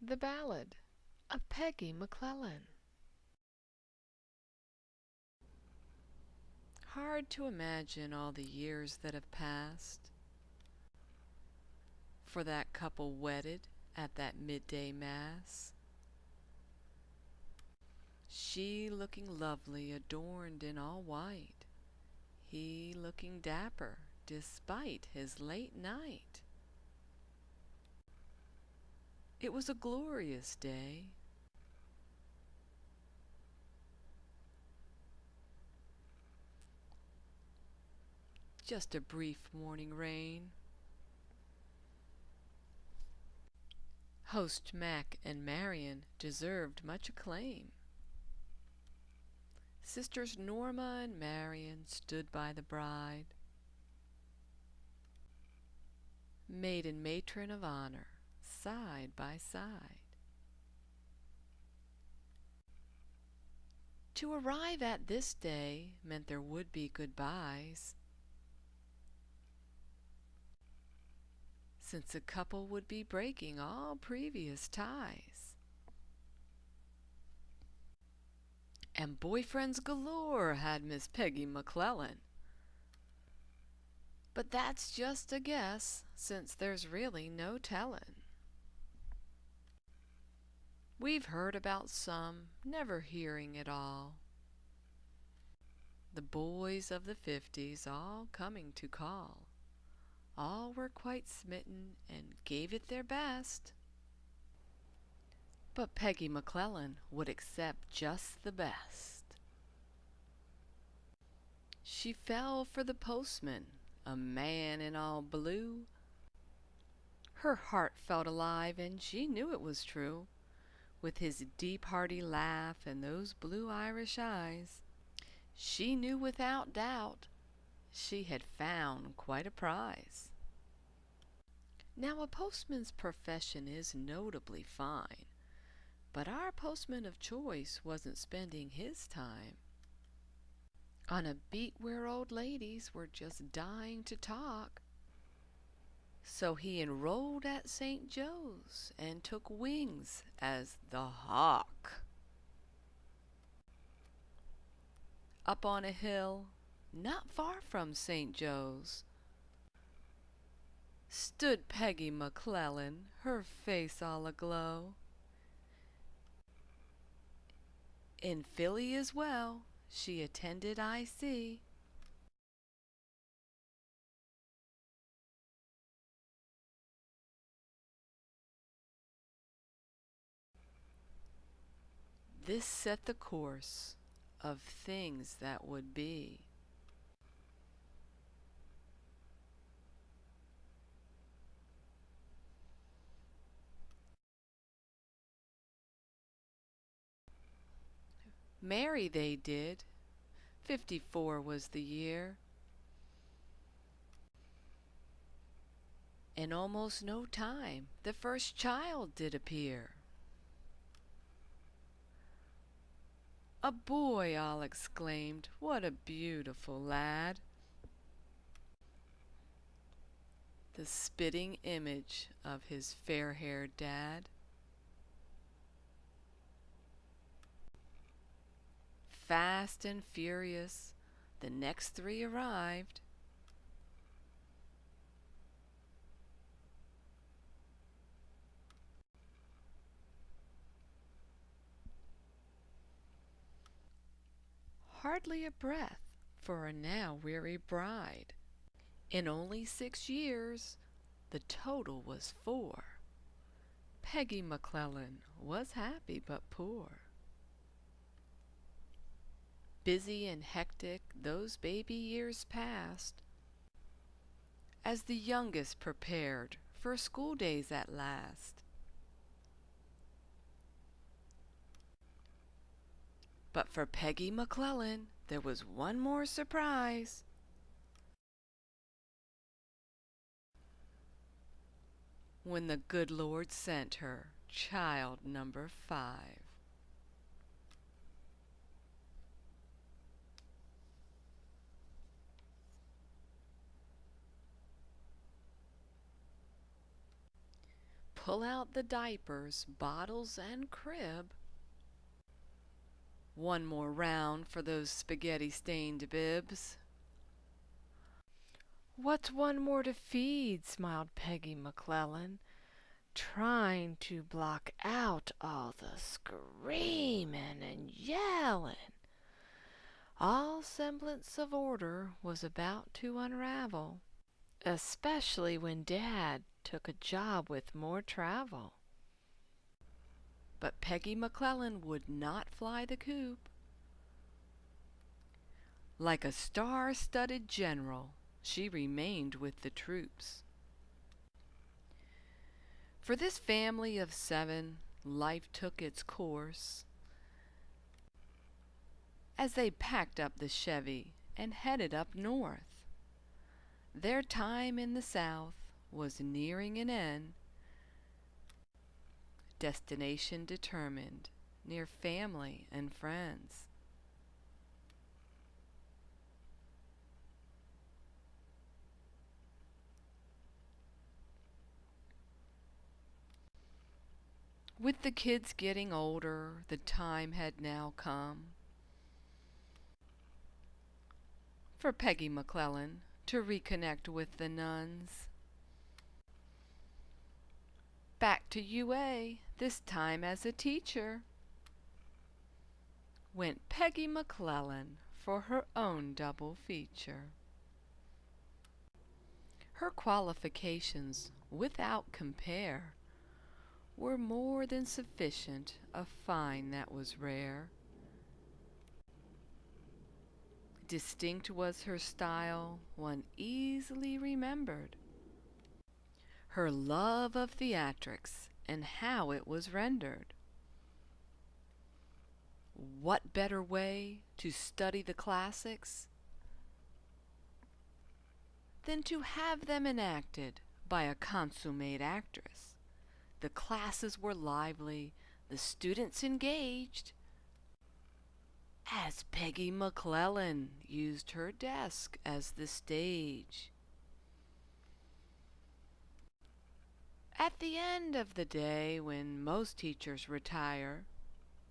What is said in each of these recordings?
The Ballad of Peggy McClellan. Hard to imagine all the years that have passed for that couple wedded at that midday mass. She looking lovely, adorned in all white, he looking dapper despite his late night. It was a glorious day. Just a brief morning rain. Host Mac and Marion deserved much acclaim. Sisters Norma and Marion stood by the bride, maid and matron of honor, side by side. To arrive at this day meant there would be goodbyes, since the couple would be breaking all previous ties. And boyfriends galore had Miss Peggy McClellan. But that's just a guess, since there's really no telling. We've heard about some, never hearing it all. The boys of the 50s all coming to call. All were quite smitten and gave it their best. But Peggy McClellan would accept just the best. She fell for the postman, a man in all blue. Her heart felt alive and she knew it was true. With his deep hearty laugh and those blue Irish eyes, she knew without doubt she had found quite a prize. Now a postman's profession is notably fine, but our postman of choice wasn't spending his time on a beat where old ladies were just dying to talk. So he enrolled at St. Joe's and took wings as the hawk. Up on a hill, not far from St. Joe's, stood Peggy McClellan, her face all aglow. In Philly as well, she attended I see. This set the course of things that would be. Marry they did. 54 was the year. In almost no time, the first child did appear. A boy, all exclaimed, what a beautiful lad. The spitting image of his fair-haired dad. Fast and furious, the next three arrived. Hardly a breath for a now weary bride. In only 6 years, the total was 4. Peggy McClellan was happy but poor. Busy and hectic those baby years passed, as the youngest prepared for school days at last. But for Peggy McClellan, there was one more surprise. When the good Lord sent her child number 5. pull out the diapers, bottles, and crib. One more round for those spaghetti-stained bibs. "What's one more to feed?" smiled Peggy McClellan, trying to block out all the screaming and yelling. All semblance of order was about to unravel, especially when Dad took a job with more travel. But Peggy McClellan would not fly the coop. Like a star-studded general, she remained with the troops. For this family of 7, life took its course as they packed up the Chevy and headed up north. Their time in the South was nearing an end. Destination determined, near family and friends. With the kids getting older, the time had now come for Peggy McClellan to reconnect with the nuns. Back to UA, this time as a teacher, went Peggy McClellan for her own double feature. Her qualifications, without compare, were more than sufficient, a find that was rare. Distinct was her style, one easily remembered. Her love of theatrics and how it was rendered. What better way to study the classics than to have them enacted by a consummate actress? The classes were lively, the students engaged, as Peggy McClellan used her desk as the stage. At the end of the day, when most teachers retire,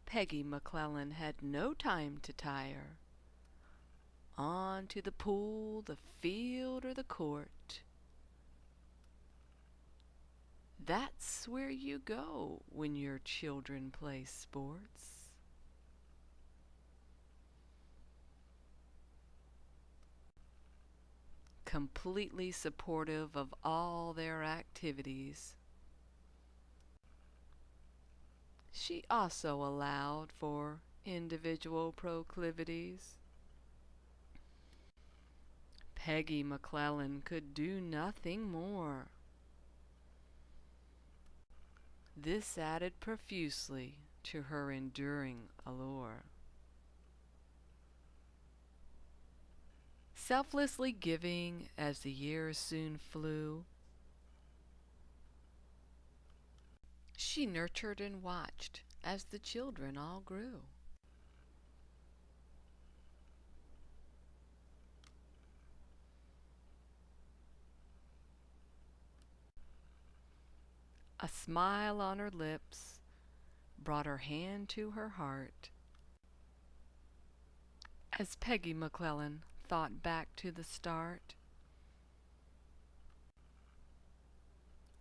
Peggy McClellan had no time to tire. On to the pool, the field, or the court. That's where you go when your children play sports. Completely supportive of all their activities, she also allowed for individual proclivities. Peggy McClellan could do nothing more. This added profusely to her enduring allure. Selflessly giving as the years soon flew, she nurtured and watched as the children all grew. A smile on her lips brought her hand to her heart as Peggy McClellan thought back to the start.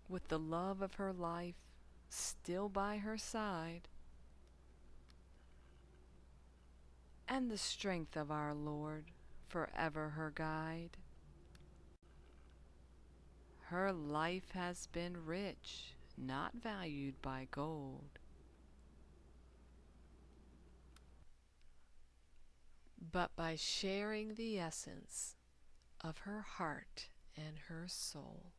With the love of her life still by her side, and the strength of our Lord forever her guide, her life has been rich, not valued by gold, but by sharing the essence of her heart and her soul.